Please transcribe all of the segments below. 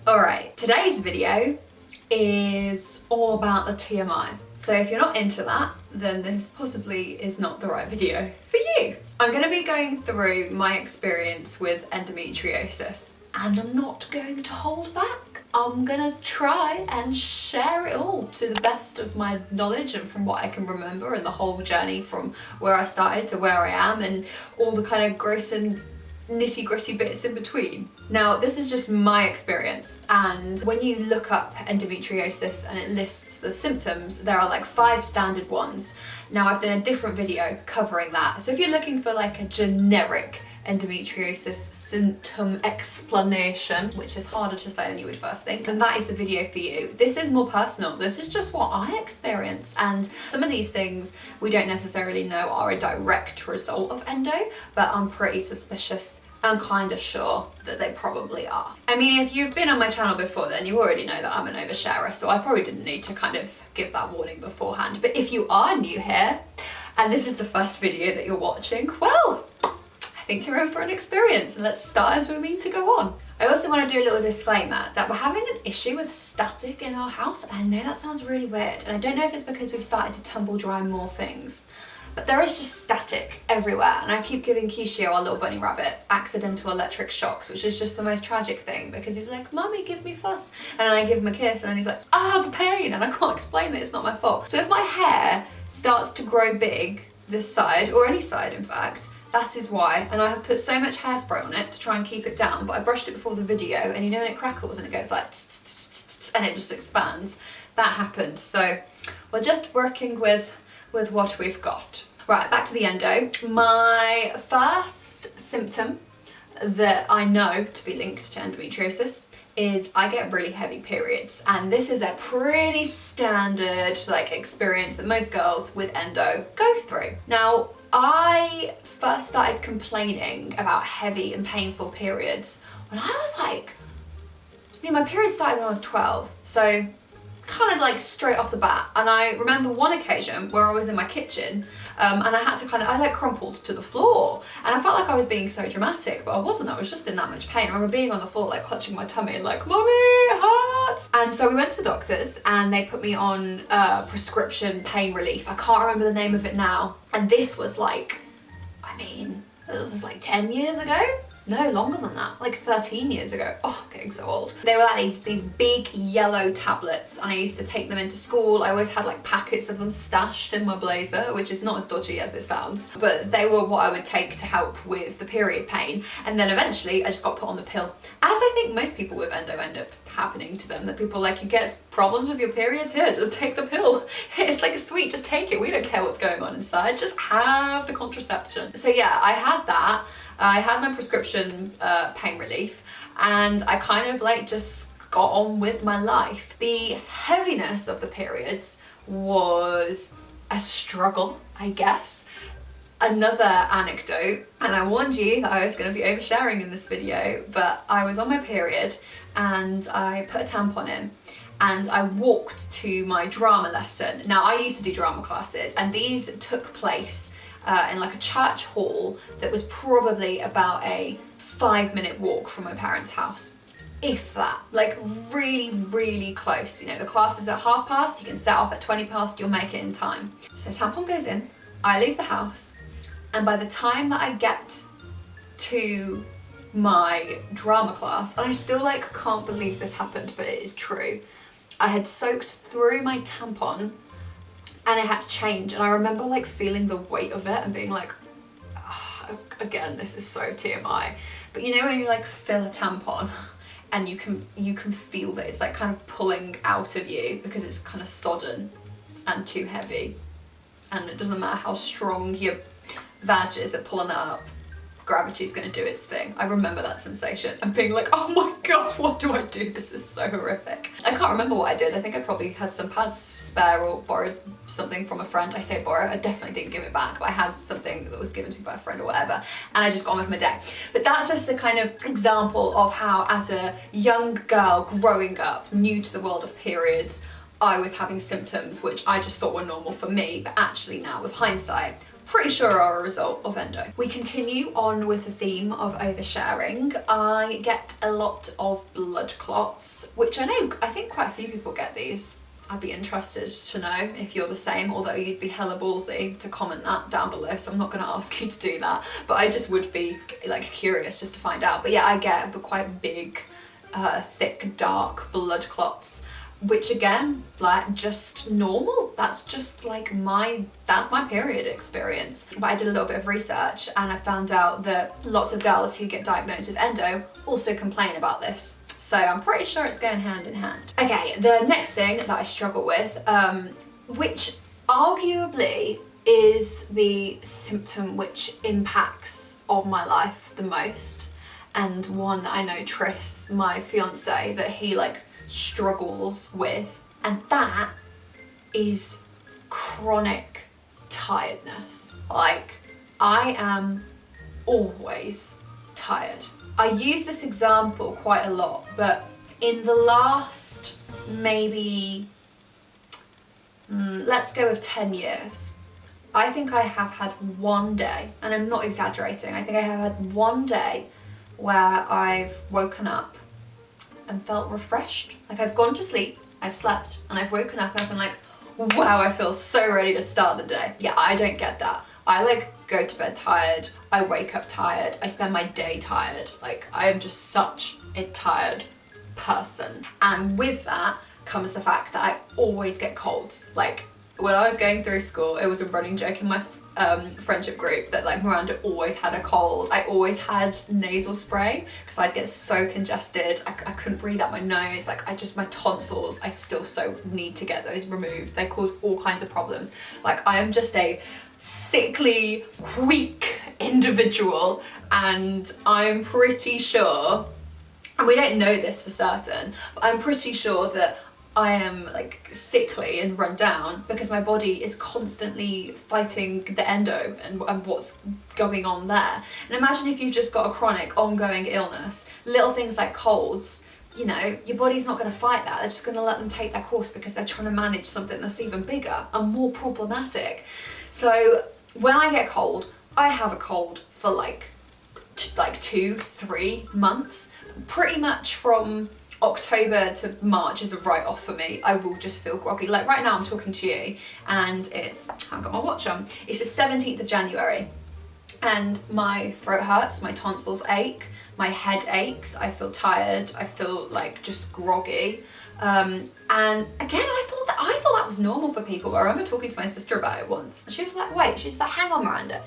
Alright, today's video is all about the TMI. So if you're not into that, then this possibly is not the right video for you. I'm going to be going through my experience with endometriosis, and I'm not going to hold back. I'm going to try and share it all to the best of my knowledge and from what I can remember, and the whole journey from where I started to where I am and all the kind of gross and nitty-gritty bits in between. Now, this is just my experience, and when you look up endometriosis and it lists the symptoms, there are like 5 standard ones. Now, I've done a different video covering that, so if you're looking for like a generic endometriosis symptom explanation, which is harder to say than you would first think, then that is the video for you. This is more personal. This is just what I experience, and some of these things we don't necessarily know are a direct result of endo, but I'm pretty suspicious and kind of sure that they probably are. I mean, if you've been on my channel before, then you already know that I'm an oversharer, so I probably didn't need to kind of give that warning beforehand. But if you are new here and this is the first video that you're watching, well, I think you're in for an experience, and let's start as we mean to go on. I also want to do a little disclaimer that we're having an issue with static in our house, and I know that sounds really weird, and I don't know if it's because we've started to tumble dry more things, but there is just static everywhere, and I keep giving Kishio, our little bunny rabbit, accidental electric shocks, which is just the most tragic thing, because he's like, "Mummy, give me fuss," and then I give him a kiss, and then he's like, "Ah, the pain," and I can't explain it, it's not my fault. So if my hair starts to grow big, this side, or any side in fact, that is why, and I have put so much hairspray on it to try and keep it down, but I brushed it before the video, and you know when it crackles and it goes like tss, tss, tss, tss, and it just expands? That happened, so we're just working with what we've got. Right, back to the endo. My first symptom that I know to be linked to endometriosis is I get really heavy periods, and this is a pretty standard like experience that most girls with endo go through. Now, I first started complaining about heavy and painful periods when I was like, my period started when I was 12, so kind of like straight off the bat. And I remember one occasion where I was in my kitchen and I had to I like crumpled to the floor, and I felt like I was being so dramatic, but I wasn't. I was just in that much pain. I remember being on the floor like clutching my tummy and like, "Mommy, it hurts." And so we went to the doctors and they put me on prescription pain relief. I can't remember the name of it now. And this was like, I mean, it was like 10 years ago? No, longer than that, like 13 years ago. Oh, I'm getting so old. They were like these big yellow tablets, and I used to take them into school. I always had like packets of them stashed in my blazer, which is not as dodgy as it sounds, but they were what I would take to help with the period pain. And then eventually I just got put on the pill, as I think most people with endo end up happening to them, that people are like, "You get problems with your periods? Here, just take the pill. It's like a sweet, just take it. We don't care what's going on inside, just have the contraception." So yeah, I had that. I had my prescription pain relief, and I kind of like just got on with my life. The heaviness of the periods was a struggle, I guess. Another anecdote, and I warned you that I was going to be oversharing in this video, but I was on my period and I put a tampon in and I walked to my drama lesson. Now, I used to do drama classes, and these took place in like a church hall that was probably about a 5-minute walk from my parents' house. If that, like really, really close. You know, the class is at past, you can set off at 20 past, you'll make it in time. So tampon goes in, I leave the house, and by the time that I get to my drama class, and I still like can't believe this happened, but it is true, I had soaked through my tampon and I had to change, and I remember like feeling the weight of it and being like, oh, again, this is so TMI, but you know when you like fill a tampon and you can feel that it's like kind of pulling out of you because it's kind of sodden and too heavy, and it doesn't matter how strong your vag is at pulling it up, gravity's gonna do its thing. I remember that sensation and being like, "Oh my god, what do I do? This is so horrific." I can't remember what I did. I think I probably had some pads spare or borrowed something from a friend. I say borrow, I definitely didn't give it back, but I had something that was given to me by a friend or whatever, and I just got on with my day. But that's just a kind of example of how, as a young girl growing up, new to the world of periods, I was having symptoms which I just thought were normal for me, but actually now with hindsight, pretty sure are a result of endo. We continue on with the theme of oversharing. I get a lot of blood clots, which I think quite a few people get these. I'd be interested to know if you're the same, although you'd be hella ballsy to comment that down below, so I'm not going to ask you to do that, but I just would be like curious just to find out. But yeah, I get quite big, thick, dark blood clots, which again, like just normal. That's just like that's my period experience. But I did a little bit of research and I found out that lots of girls who get diagnosed with endo also complain about this. So I'm pretty sure it's going hand in hand. Okay, the next thing that I struggle with, which arguably is the symptom which impacts on my life the most, and one that I know Tris, my fiance, that he like struggles with, and that is chronic tiredness. Like, I am always tired. I use this example quite a lot, but in the last maybe, let's go with 10 years, I think I have had one day, and I'm not exaggerating, I think I have had one day where I've woken up and felt refreshed. Like I've gone to sleep, I've slept, and I've woken up and I've been like, wow, I feel so ready to start the day. Yeah, I don't get that. I like go to bed tired, I wake up tired, I spend my day tired. Like I am just such a tired person. And with that comes the fact that I always get colds. Like when I was going through school, it was a running joke in my friendship group that like Miranda always had a cold. I always had nasal spray because I'd get so congested. I couldn't breathe out my nose. Like my tonsils, I still so need to get those removed. They cause all kinds of problems. Like I am just a sickly, weak individual, and I'm pretty sure, and we don't know this for certain, but I'm pretty sure that I am like sickly and run down because my body is constantly fighting the endo and what's going on there. And imagine if you've just got a chronic ongoing illness, little things like colds, you know, your body's not going to fight that. They're just going to let them take their course because they're trying to manage something that's even bigger and more problematic. So when I get cold, I have a cold for like 2-3 months, pretty much from October to March is a write-off for me. I will just feel groggy. Like right now I'm talking to you and I haven't got my watch on. It's the 17th of January and my throat hurts, my tonsils ache, my head aches, I feel tired, I feel like just groggy. And again, I thought that was normal for people. I remember talking to my sister about it once and she was like, wait, she's like, hang on Miranda,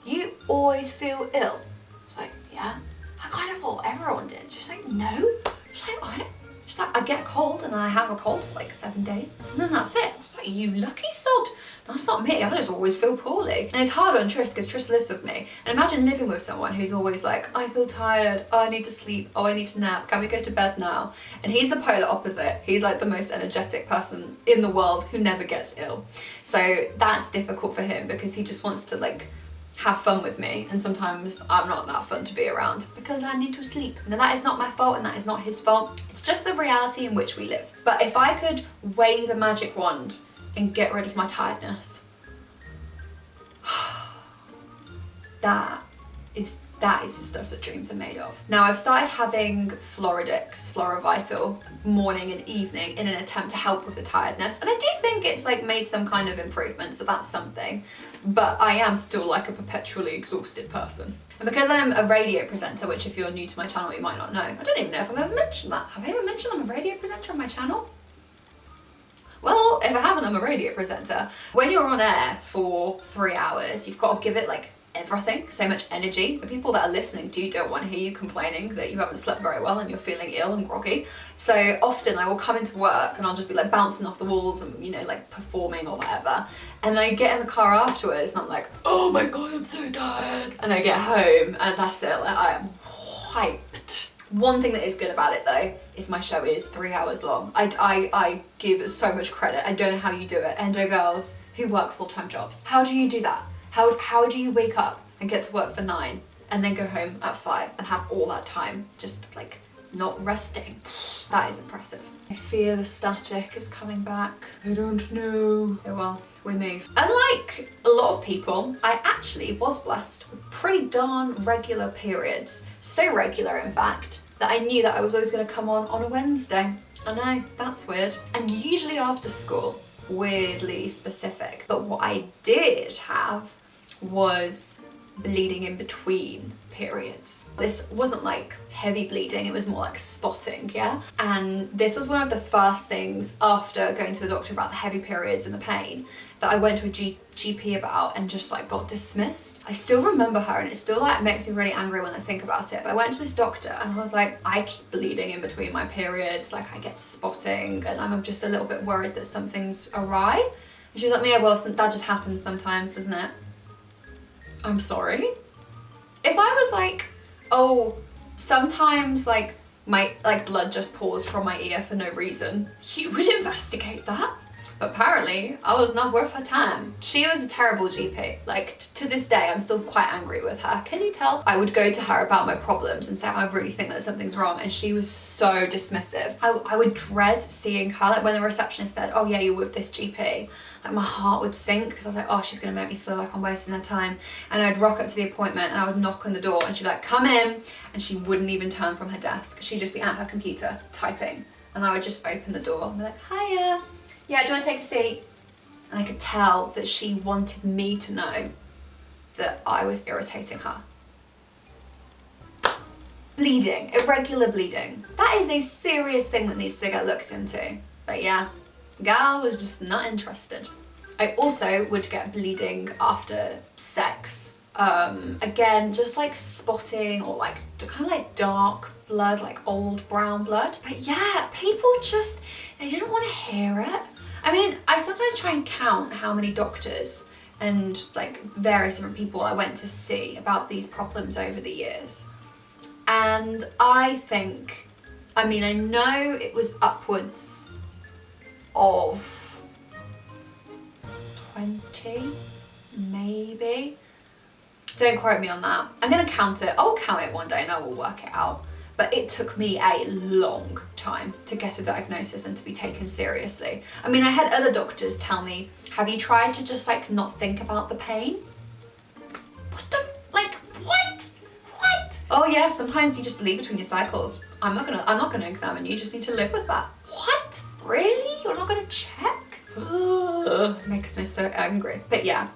you always feel ill? I was like, yeah. I kind of thought everyone did. She's like, no. She's like, I get a cold and then I have a cold for like 7 days and then that's it. I was like, you lucky sod. That's not me, I just always feel poorly. And it's hard on Tris because Tris lives with me. And imagine living with someone who's always like, I feel tired, oh I need to sleep, oh I need to nap, can we go to bed now? And he's the polar opposite. He's like the most energetic person in the world who never gets ill. So that's difficult for him because he just wants to like have fun with me, and sometimes I'm not that fun to be around because I need to sleep. Now that is not my fault and that is not his fault. It's just the reality in which we live. But if I could wave a magic wand and get rid of my tiredness, that is the stuff that dreams are made of. Now I've started having Floridix, Florivital, morning and evening in an attempt to help with the tiredness, and I do think it's like made some kind of improvement, so that's something. But I am still like a perpetually exhausted person. And because I'm a radio presenter, which if you're new to my channel you might not know, I don't even know if I've ever mentioned that. Have I ever mentioned I'm a radio presenter on my channel? Well, if I haven't, I'm a radio presenter. When you're on air for 3 hours, you've got to give it like everything, so much energy. The people that are listening to you don't want to hear you complaining that you haven't slept very well and you're feeling ill and groggy. So often I will come into work and I'll just be like bouncing off the walls and, you know, like performing or whatever. And I get in the car afterwards and I'm like, oh my God, I'm so tired. And I get home and that's it, like I am wiped. One thing that is good about it though is my show is 3 hours long. I give so much credit. I don't know how you do it. Endo girls who work full-time jobs. How do you do that? How do you wake up and get to work for 9 and then go home at 5 and have all that time just like not resting? That is impressive. I fear the static is coming back. I don't know. Oh well, we move. Unlike a lot of people, I actually was blessed with pretty darn regular periods. So regular, in fact, that I knew that I was always going to come on a Wednesday. I know, that's weird. And usually after school, weirdly specific. But what I did have was bleeding in between periods. This wasn't like heavy bleeding, it was more like spotting, yeah? And this was one of the first things after going to the doctor about the heavy periods and the pain that I went to a GP about and just like got dismissed. I still remember her and it still like makes me really angry when I think about it. But I went to this doctor and I was like, I keep bleeding in between my periods, like I get spotting and I'm just a little bit worried that something's awry. And she was like, yeah, well, that just happens sometimes, doesn't it? I'm sorry? If I was like, oh, sometimes like my blood just pours from my ear for no reason, you would investigate that. But apparently I was not worth her time. She was a terrible GP. Like to this day, I'm still quite angry with her. Can you tell? I would go to her about my problems and say, I really think that something's wrong. And she was so dismissive. I would dread seeing her. Like when the receptionist said, oh yeah, you're with this GP. Like my heart would sink because I was like, oh, she's gonna make me feel like I'm wasting her time. And I'd rock up to the appointment and I would knock on the door and she'd like, come in. And she wouldn't even turn from her desk. She'd just be at her computer typing. And I would just open the door and be like, hiya. Yeah, do you want to take a seat? And I could tell that she wanted me to know that I was irritating her. Bleeding, irregular bleeding. That is a serious thing that needs to get looked into. But yeah, gal was just not interested. I also would get bleeding after sex. Again, just like spotting or like kind of like dark blood, like old brown blood. But yeah, people just, they didn't want to hear it. I mean, I sometimes try and count how many doctors and like various different people I went to see about these problems over the years. And I think, I mean, I know it was upwards of 20, maybe. Don't quote me on that. I'm gonna count it. I'll count it one day and I will work it out. But it took me a long time to get a diagnosis and to be taken seriously. I mean, I had other doctors tell me, have you tried to just like not think about the pain? What the, like, what? What? Oh yeah, sometimes you just bleed between your cycles. I'm not gonna examine you, just need to live with that. What? Really? You're not gonna check? Makes me so angry. But yeah,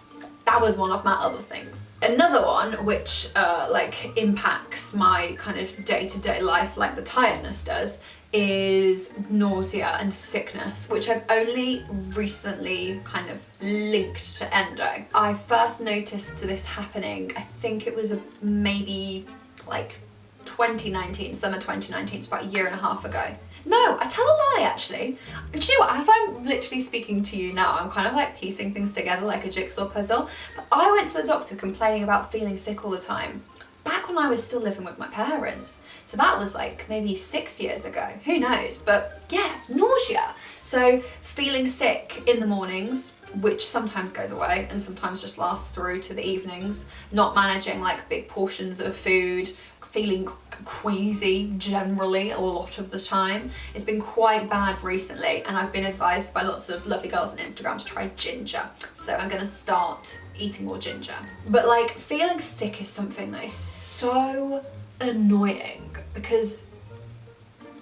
that was one of my other things. Another one which like impacts my kind of day-to-day life like the tiredness does is nausea and sickness, which I've only recently kind of linked to endo. I first noticed this happening, I think it was maybe like 2019, summer 2019, it's about a year and a half ago. No, I tell a lie actually. Do you know what, as I'm literally speaking to you now, I'm kind of like piecing things together like a jigsaw puzzle. But I went to the doctor complaining about feeling sick all the time, back when I was still living with my parents. So that was like maybe 6 years ago, who knows? But yeah, nausea. So feeling sick in the mornings, which sometimes goes away and sometimes just lasts through to the evenings, not managing like big portions of food, feeling queasy generally a lot of the time. It's been quite bad recently and I've been advised by lots of lovely girls on Instagram to try ginger. So I'm gonna start eating more ginger. But like feeling sick is something that is so annoying because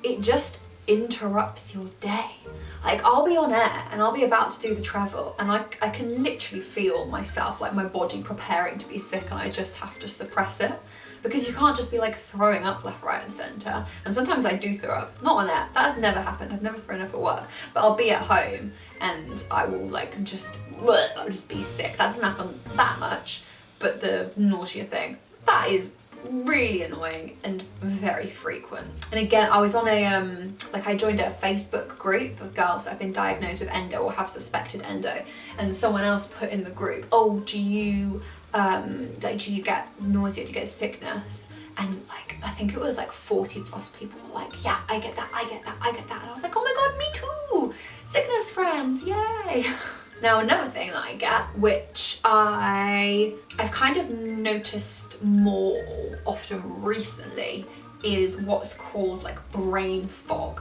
it just interrupts your day. Like I'll be on air and I'll be about to do the travel and I can literally feel myself, like my body preparing to be sick, and I just have to suppress it. Because you can't just be like throwing up left, right and centre. And sometimes I do throw up, not on air, that has never happened, I've never thrown up at work. But I'll be at home and I will like I'll just be sick. That doesn't happen that much, but the nausea thing, that is really annoying and very frequent. And again, I was on a, like I joined a Facebook group of girls that have been diagnosed with endo or have suspected endo. And someone else put in the group, oh, do you get nausea, do you get sickness? And like, I think it was like 40 plus people were like, yeah, I get that, I get that, I get that. And I was like, oh my God, me too. Sickness friends, yay. Now, another thing that I get, which I've kind of noticed more often recently, is what's called like brain fog.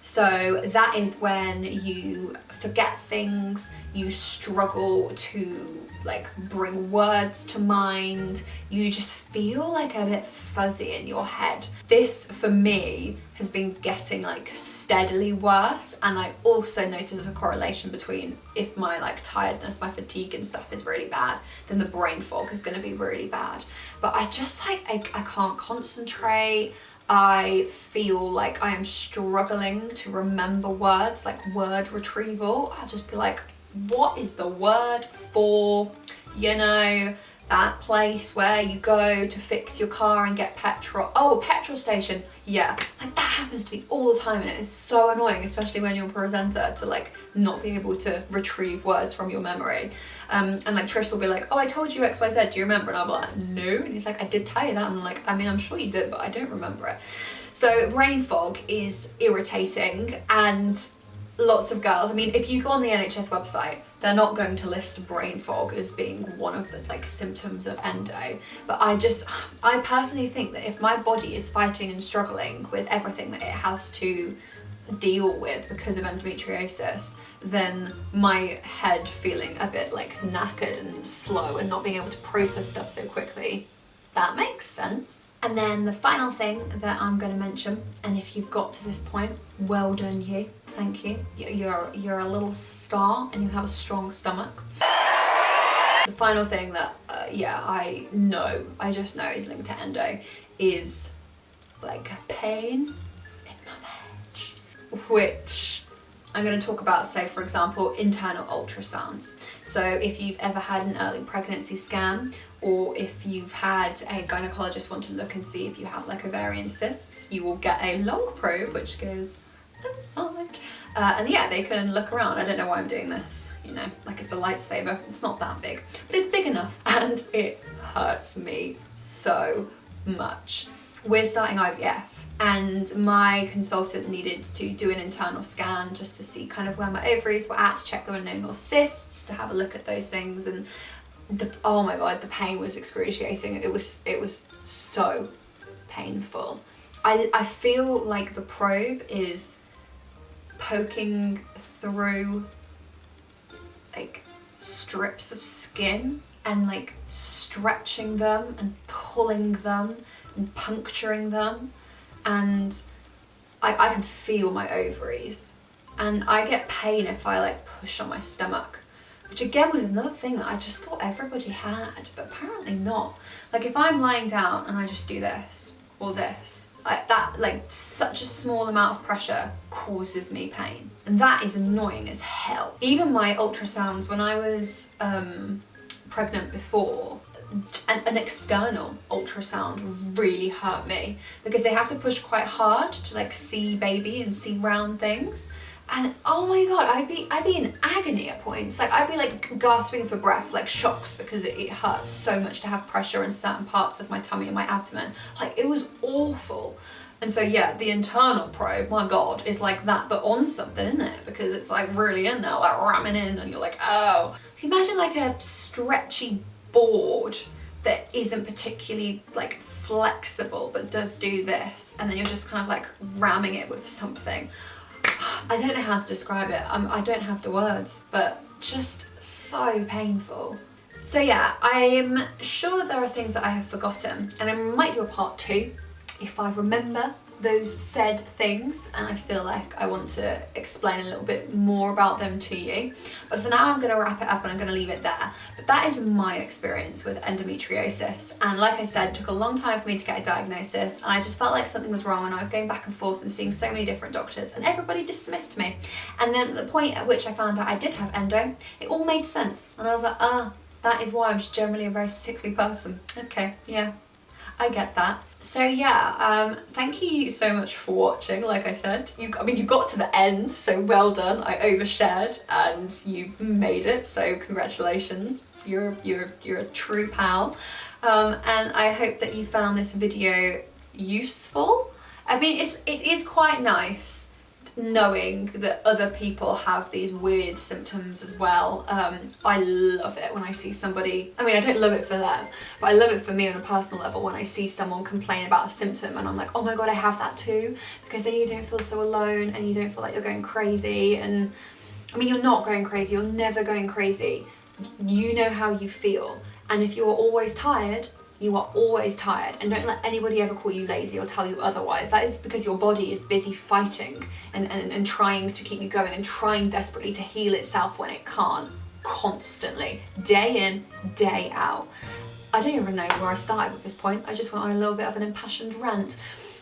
So that is when you forget things, you struggle to like bring words to mind, you just feel like a bit fuzzy in your head. This for me has been getting like steadily worse, and I also notice a correlation between if my like tiredness, my fatigue and stuff is really bad, then the brain fog is going to be really bad. But I just like I can't concentrate. I feel like I am struggling to remember words, like word retrieval. I'll just be like, what is the word for, you know, that place where you go to fix your car and get petrol? Oh, a petrol station. Yeah, like that happens to me all the time, and it is so annoying, especially when you're a presenter, to like not be able to retrieve words from your memory. And like Trish will be like, oh, I told you XYZ, do you remember? And I'm like, no. And he's like, I did tell you that. And I'm like, I mean, I'm sure you did, but I don't remember it. So brain fog is irritating, and lots of girls, I mean, if you go on the NHS website, they're not going to list brain fog as being one of the like symptoms of endo. But I personally think that if my body is fighting and struggling with everything that it has to deal with because of endometriosis, then my head feeling a bit like knackered and slow and not being able to process stuff so quickly, that makes sense. And then the final thing that I'm going to mention, and if you've got to this point, well done you, thank you. You're a little star and you have a strong stomach. The final thing that I just know is linked to endo is like pain in my veg, which I'm going to talk about. So for example, internal ultrasounds. So if you've ever had an early pregnancy scan, or if you've had a gynecologist want to look and see if you have like ovarian cysts, you will get a long probe which goes inside. And yeah, they can look around. I don't know why I'm doing this, you know, like it's a lightsaber. It's not that big, but it's big enough, and it hurts me so much. We're starting IVF, and my consultant needed to do an internal scan just to see kind of where my ovaries were at, to check there were no more cysts, to have a look at those things. And oh my god, the pain was excruciating. It was so painful. I feel like the probe is poking through like strips of skin and like stretching them and pulling them and puncturing them, and I can feel my ovaries, and I get pain if I like push on my stomach, which again was another thing that I just thought everybody had, but apparently not. Like if I'm lying down and I just do this or this, like such a small amount of pressure causes me pain, and that is annoying as hell. Even my ultrasounds when I was pregnant before, an external ultrasound really hurt me because they have to push quite hard to like see baby and see round things. And oh my god, I'd be in agony at points. Like I'd be like gasping for breath, like shocks, because it hurts so much to have pressure in certain parts of my tummy and my abdomen. Like it was awful. And so yeah, the internal probe, my god, is like that, but on something, isn't it? Because it's like really in there, like ramming in, and you're like, oh. Can you imagine like a stretchy board that isn't particularly like flexible, but does do this, and then you're just kind of like ramming it with something. I don't know how to describe it. I don't have the words, but just so painful. So yeah, I'm sure that there are things that I have forgotten, and I might do a part 2 if I remember those said things and I feel like I want to explain a little bit more about them to you. But for now I'm going to wrap it up and I'm going to leave it there. But that is my experience with endometriosis, and like I said, it took a long time for me to get a diagnosis, and I just felt like something was wrong, and I was going back and forth and seeing so many different doctors, and everybody dismissed me. And then at the point at which I found out I did have endo, it all made sense, and I was like, ah, that is why I'm just generally a very sickly person. Okay, yeah, I get that. So yeah, thank you so much for watching. Like I said, you got to the end, so well done. I overshared and you made it, so congratulations. You're a true pal. And I hope that you found this video useful. I mean, it is quite nice knowing that other people have these weird symptoms as well. I love it when I see somebody, I mean, I don't love it for them, but I love it for me on a personal level when I see someone complain about a symptom and I'm like, oh my God, I have that too, because then you don't feel so alone and you don't feel like you're going crazy. And I mean, you're not going crazy, you're never going crazy. You know how you feel. And if you're always tired, you are always tired, and don't let anybody ever call you lazy or tell you otherwise. That is because your body is busy fighting and trying to keep you going and trying desperately to heal itself when it can't, constantly, day in, day out. I don't even know where I started with this point. I just went on a little bit of an impassioned rant.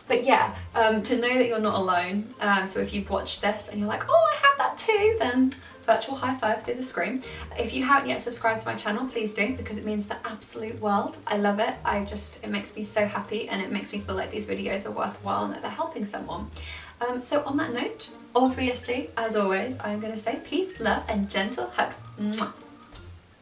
But yeah, to know that you're not alone, so if you've watched this and you're like, oh, I have that too, then virtual high five through the screen. If you haven't yet subscribed to my channel, please do, because it means the absolute world. I love it. It makes me so happy, and it makes me feel like these videos are worthwhile and that they're helping someone. So on that note, obviously, as always, I'm going to say peace, love, and gentle hugs. Mwah.